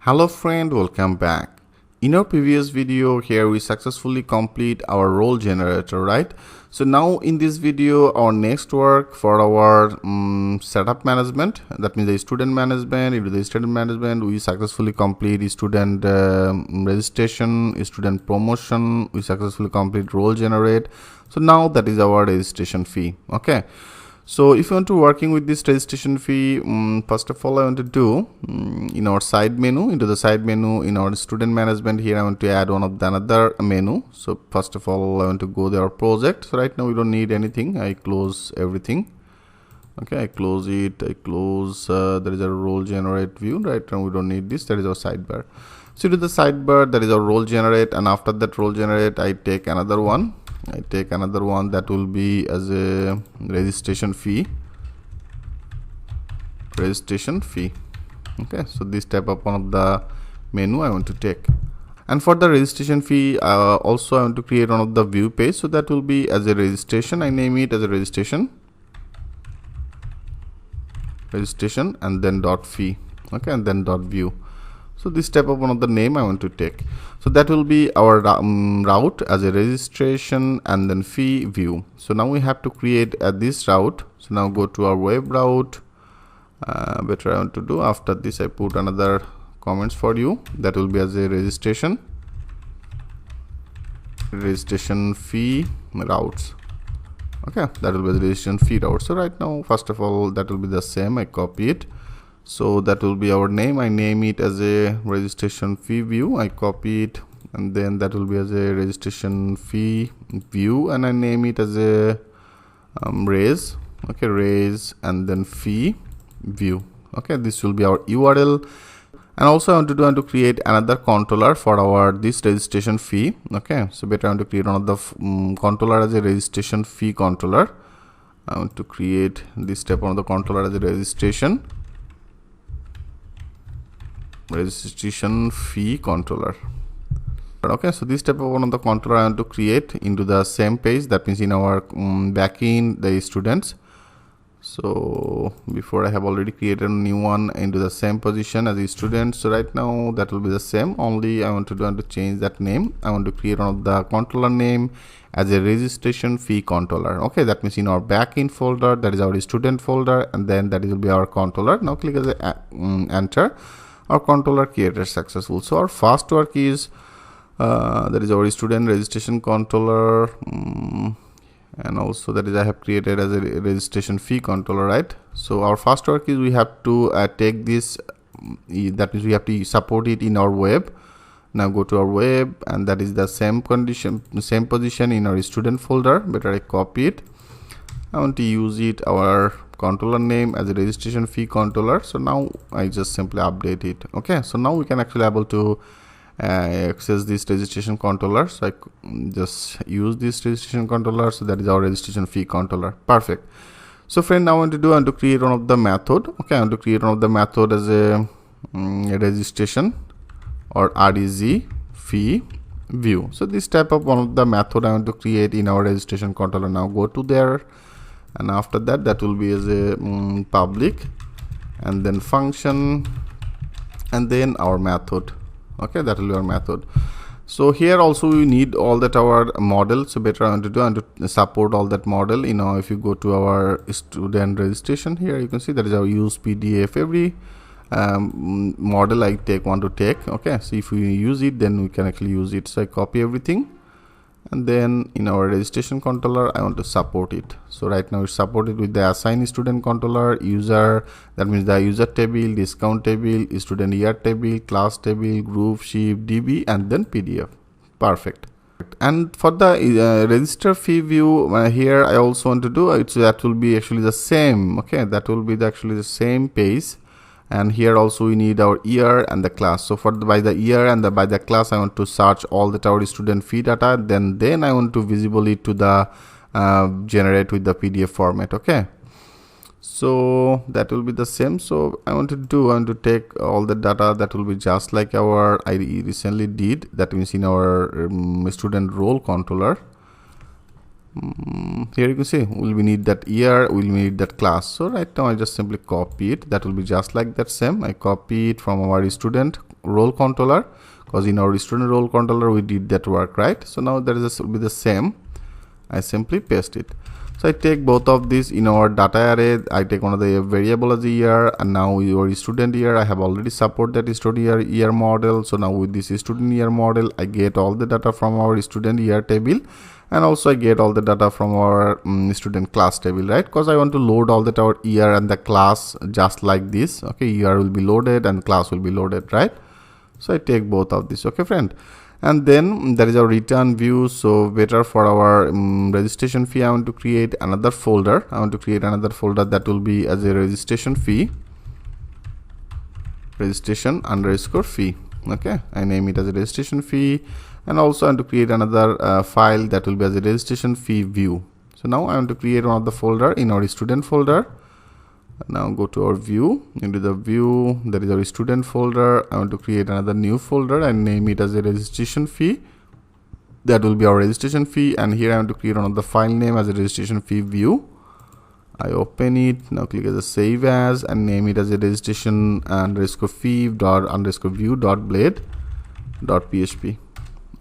Hello friend, welcome back. In our previous video here we successfully complete our role generator, right? So now in this video our next work for our setup management, that means the student management. Into the student management we successfully complete student registration, student promotion, we successfully complete role generate. So now that is our registration fee. Okay, so if you want to working with this registration fee, first of all I want to do in our side menu, into the side menu in our student management, here I want to add one of the another menu. So first of all I want to go there project. So right now we don't need anything, I close everything. Okay, I close it, I close there is a role generate view. Right now we don't need this, that is our sidebar. So to the sidebar, that is our role generate, and after that role generate I take another one. That will be as a registration fee. Okay, so this type of one of the menu I want to take. And for the registration fee also I want to create one of the view page. So that will be as a registration, I name it as a registration and then dot fee. Okay, and then dot view. So this type of one of the name I want to take. So that will be our route as a registration and then fee view. So now we have to create this route. So now go to our web route. Better I want to do after this I put another comments for you. That will be as a registration fee routes. Okay, that will be the registration fee route. So right now first of all that will be the same, I copy it. So that will be our name, I name it as a registration fee view, I copy it, and then that will be as a registration fee view, and I name it as a raise. Okay, raise and then fee view. Okay, this will be our URL. And also I want to create another controller for our this registration fee. Okay, so better I want to create another controller as a registration fee controller. I want to create this type of the controller as a registration fee controller. Okay, so this type of one of the controller I want to create into the same page, that means in our backend the students. So before I have already created a new one into the same position as a student. So right now that will be the same, only I want to change that name. I want to create one of the controller name as a registration fee controller. Okay, that means in our backend folder, that is our student folder, and then that will be our controller. Now click as a enter. Our controller created successful. So our first work is that is our student registration controller, and also that is I have created as a registration fee controller, right? So our first work is we have to take this, that means we have to support it in our web. Now go to our web, and that is the same position in our student folder. Better I copy it. I want to use it our controller name as a registration fee controller. So now I just simply update it. Okay, so now we can actually able to access this registration controller. So I just use this registration controller. So that is our registration fee controller. Perfect. So friend, now I want to create one of the method. Okay, I want to create one of the method as a registration or REG fee view. So this type of one of the method I want to create in our registration controller. Now go to there, and after that that will be as a public, and then function, and then our method. Okay, that will be our method. So here also we need all that our model. So better I want to support all that model. You know, if you go to our student registration, here you can see that is our use PDF. Every model I want to take. Okay, so if we use it, then we can actually use it. So I copy everything, and then in our registration controller I want to support it. So right now it's supported with the assign student controller, user, that means the user table, discount table, student year table, class table, group, sheet, DB, and then PDF. Perfect. And for the register fee view, here I also want to do it, so that will be actually the same. Okay, that will be actually the same page. And here also we need our year and the class. So by the year and by the class I want to search all that our student fee data, then I want to visible it to the generate with the PDF format. Okay, so that will be the same. So I want to take all the data that will be just like our I recently did, that means in our student role controller. Here you can see we need that year, we'll need that class. So right now I just simply copy it. That will be just like that same. I copy it from our student role controller, because in our student role controller we did that work, right? So now that will be the same. I simply paste it. So I take both of these in our data array. I take one of the variable as a year, and now your student year, I have already support that student year model. So now with this student year model, I get all the data from our student year table, and also I get all the data from our student class table, right? Because I want to load all that our year and the class just like this. Okay, year will be loaded and class will be loaded, right? So I take both of this. Okay, friend. And then there is our return view. So better for our registration fee, I want to create another folder. I want to create another folder that will be as a registration fee, registration underscore fee. Okay, I name it as a registration fee, and also I want to create another file that will be as a registration fee view. So now I want to create one of the folder in our student folder. Now go to our view. Into the view, there is our student folder. I want to create another new folder and name it as a registration fee. That will be our registration fee, and here I want to create another file name as a registration fee view. I open it. Now click as a save as and name it as a registration underscore fee dot underscore view dot blade dot php.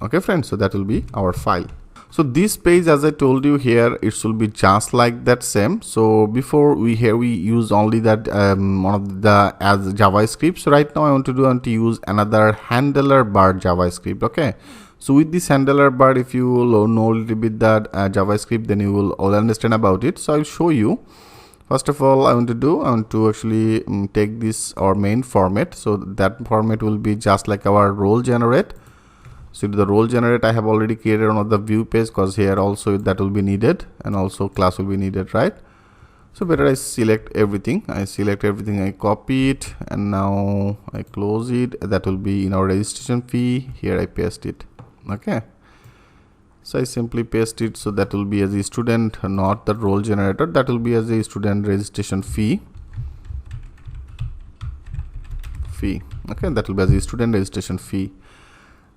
Okay, friends, so that will be our file. So this page, as I told you here, it will be just like that same. So before we use only that one of the as JavaScript. So right now I want to use another handler bar JavaScript. Okay, so with this handler bar, if you know a little bit that JavaScript, then you will all understand about it. So I'll show you. First of all, I want to actually take this our main format. So that format will be just like our role generate. So to the role generate, I have already created one of the view page, because here also that will be needed, and also class will be needed, right? So better I select everything. I copy it, and now I close it. That will be in our registration fee. Here I paste it. Okay, so I simply paste it. So that will be as a student, not the role generator. That will be as a student registration fee. Okay, that will be as a student registration fee.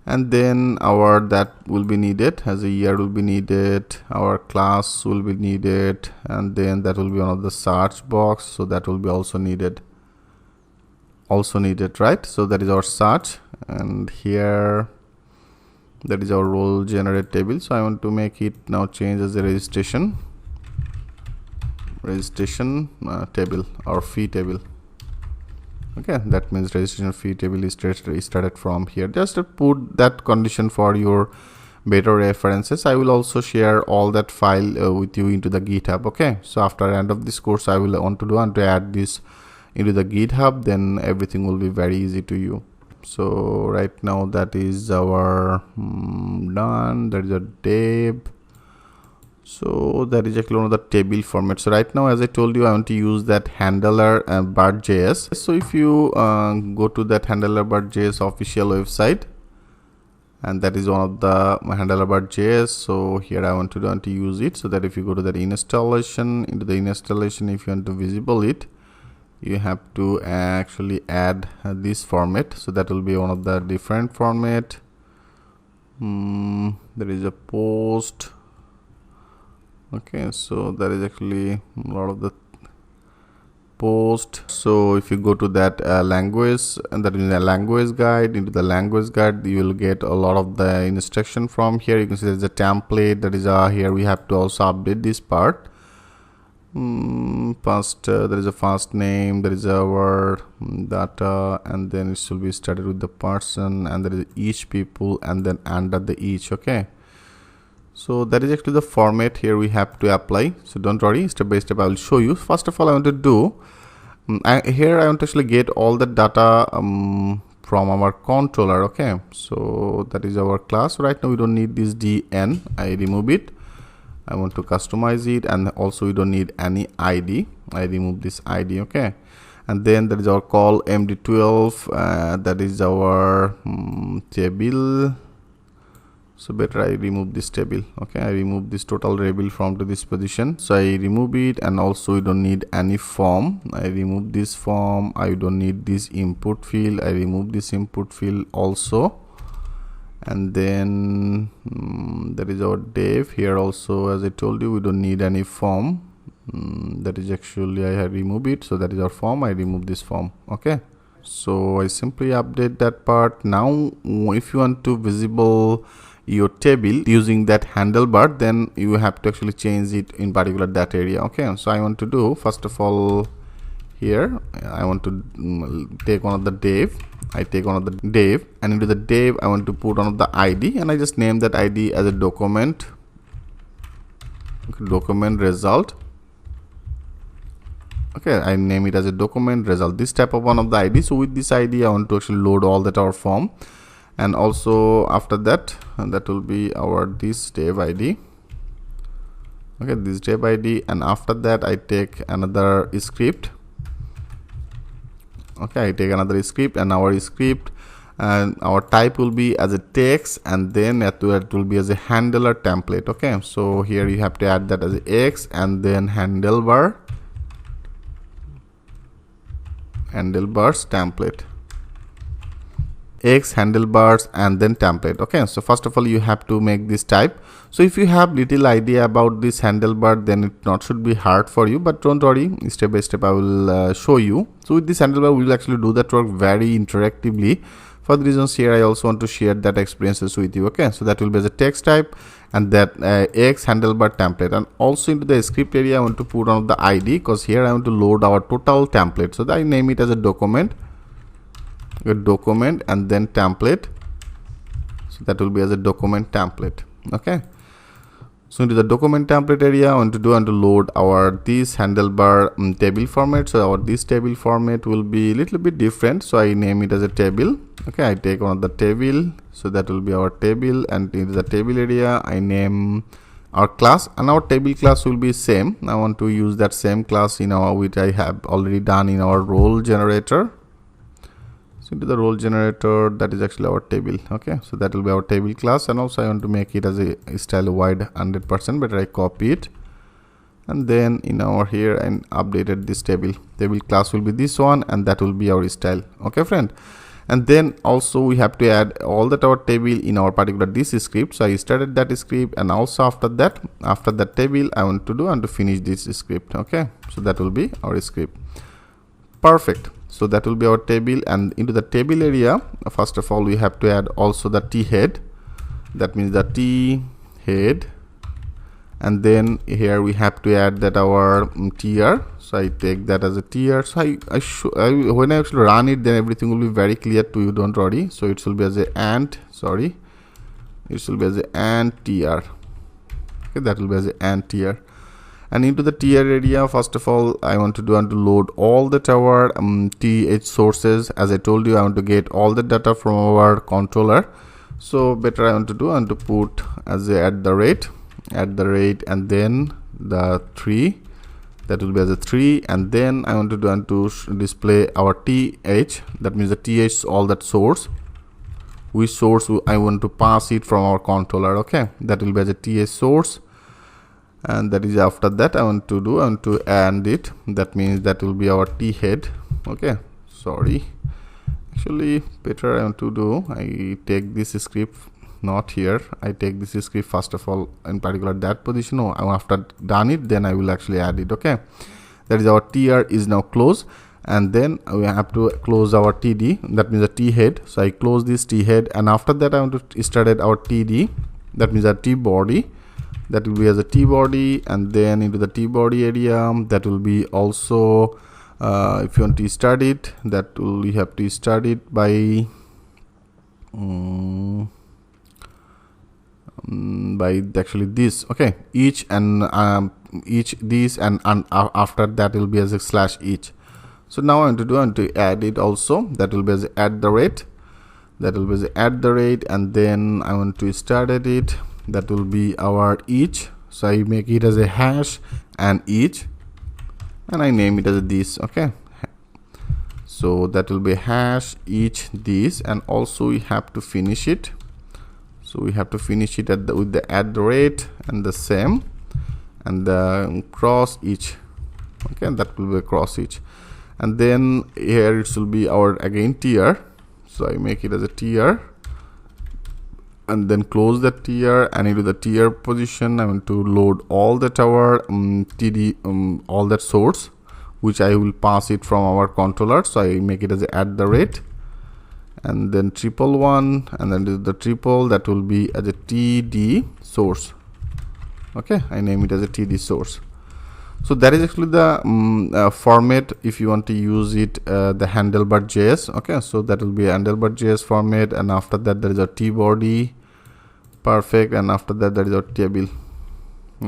And then our that will be needed, as a year will be needed, our class will be needed, and then that will be one of the search box. So that will be also needed, right? So that is our search, and here that is our role generate table. So I want to make it now change as a registration table or fee table. Okay, that means registration fee table is started from here. Just to put that condition for your better references. I will also share all that file with you into the GitHub. Okay, so after end of this course, I will want to add this into the GitHub. Then everything will be very easy to you. So right now that is our done. There is a div. So that is actually one of the table format. So right now, as I told you, I want to use that handler bar.js. So if you go to that handler bar.js official website, and that is one of the handler bar.js. So here I want to use it. So that if you go to that installation, into the installation, if you want to visible it, you have to actually add this format. So that will be one of the different format. There is a post. Okay, so that is actually a lot of the post. So if you go to that language, and that is a language guide, into the language guide, you will get a lot of the instruction from here. You can see there is a template that is here. We have to also update this part. First, there is a first name, there is our data, and then it should be started with the person, and there is each people, and then under the each. Okay, so that is actually the format here we have to apply. So don't worry, step by step I will show you. First of all, I want to do here I want to actually get all the data from our controller. Okay, so that is our class. Right now we don't need this dn. I remove it. I want to customize it, and also we don't need any ID. I remove this ID. Okay, and then there is our call md12. That is our table. So better I remove this table. Okay, I remove this total label from to this position. So I remove it, and also we don't need any form. I remove this form. I don't need this input field. I remove this input field also. And then there is our div here also. As I told you, we don't need any form. That is actually I have removed it. So that is our form. I remove this form. Okay, so I simply update that part. Now if you want to visible your table using that handlebar, then you have to actually change it in particular that area. Okay, so I want to do, first of all, here I want to take one of the div. I take one of the div, and into the div I want to put one of the ID, and I just name that ID as a document result. Okay, I name it as a document result, this type of one of the ID. So with this ID I want to actually load all that our form, and also after that, that will be our this div ID. Okay, this div ID, and after that I take another script. Okay, I take another script, and our script and our type will be as a text, and then it will be as a handler template. Okay, so here you have to add that as a X, and then handlebars template, X handlebars and then template. Okay, so first of all you have to make this type. So if you have little idea about this handlebar, then it not should be hard for you, but don't worry, step by step I will show you. So with this handlebar we will actually do that work very interactively. For the reasons here I also want to share that experiences with you. Okay, so that will be as a text type, and that X handlebar template, and also into the script area I want to put on the ID, because here I want to load our total template. So I name it as a document, and then template. So that will be as a document template. Okay, so into the document template area I want to load our this handlebar table format. So our this table format will be a little bit different, so I name it as a table. Okay, I take one of the table, so that will be our table, and in the table area I name our class, and our table class will be same. I want to use that same class in our, which I have already done in our role generator. So into the role generator, that is actually our table. Okay, so that will be our table class, and also I want to make it as a style wide 100%, but I copy it, and then in our here I updated this table class will be this one, and that will be our style. Okay friend, and then also we have to add all that our table in our particular this script. So I started that script, and also after that table I want to finish this script. Okay, so that will be our script. Perfect. So that will be our table, and into the table area first of all we have to add also the t head. That means the t head, and then here we have to add that our tr. So I take that as a tr. So when I actually run it, then everything will be very clear to you, don't worry. So it will be as a and tr. Okay, that will be as a and tr. And into the tier area, first of all I want to load all the our th sources. As I told you, I want to get all the data from our controller. So better I want to put as a at the rate, and then the 3, that will be as a 3, and then I want to display our th. That means the th all that source, which source I want to pass it from our controller. Okay, that will be as a th source, and that is after that I want to add it. That means that will be our t head. Okay, sorry, actually better I take this script, not here. I take this script first of all in particular that position. After done it, then I will actually add it. Okay, that is our tr is now closed, and then we have to close our td. That means the t head. So I close this t head, and after that I want to start our td. That means our t body. That will be as a t body, and then into the t body area that will be also if you want to start it, that will, you have to start it by actually this. Okay, each and this, and after that will be as a slash each. So now I want to add it also. That will be as a at the rate, and then I want to start at it. That will be our each. So I make it as a hash and each, and I name it as this. Okay, so that will be hash each this, and also we have to finish it. So we have to finish it with the at the rate and the same, and the cross each. Okay, that will be cross each, and then here it will be our again tier. So I make it as a tier, and then close the tier, and into the tier position I want to load all that our td all that source, which I will pass it from our controller. So I make it as a @ and then 111 and then the triple, that will be as a td source. Okay, I name it as a td source. So that is actually the format if you want to use it, the handlebar.js. Okay, so that will be a handlebar.js format, and after that there is a t-body. Perfect. And after that there is a table.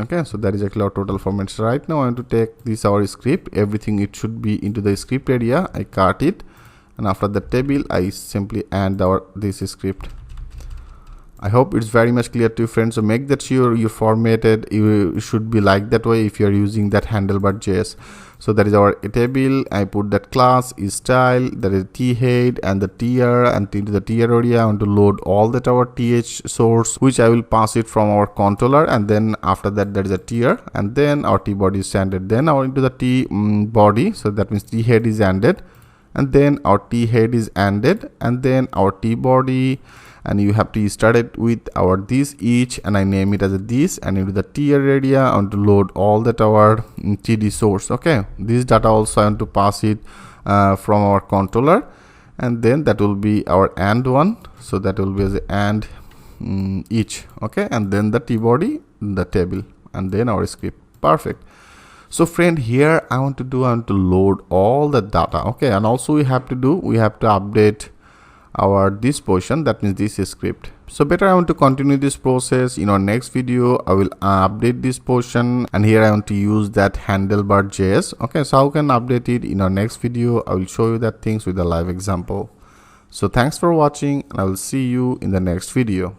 Okay, so that is actually our total formats. Right now I want to take this our script, everything it should be into the script area. I cut it, and after the table I simply add this script. I hope it's very much clear to you, friends. So make that sure you formatted, you should be like that way if you are using that handlebar.js. So that is our table. I put that class is style, that is t-head and the tier, and into the tier area I want to load all that our th source, which I will pass it from our controller, and then after that there is a tier, and then our t-body is standard, then our into the t-body, so that means t-head is ended, and then our t-head is ended, and then our t-body, and you have to start it with our this each, and I name it as a this, and into the tier area I want to load all that our td source. Okay, this data also I want to pass it from our controller, and then that will be our and one, so that will be as a and each. Okay, and then the t-body, the table, and then our script. Perfect. So friend, here I want to load all the data. Okay, and also we have to update our this portion, that means this script. So better I want to continue this process. In our next video I will update this portion, and here I want to use that handlebar.js. Okay, so how can update it? In our next video I will show you that things with a live example. So thanks for watching, and I will see you in the next video.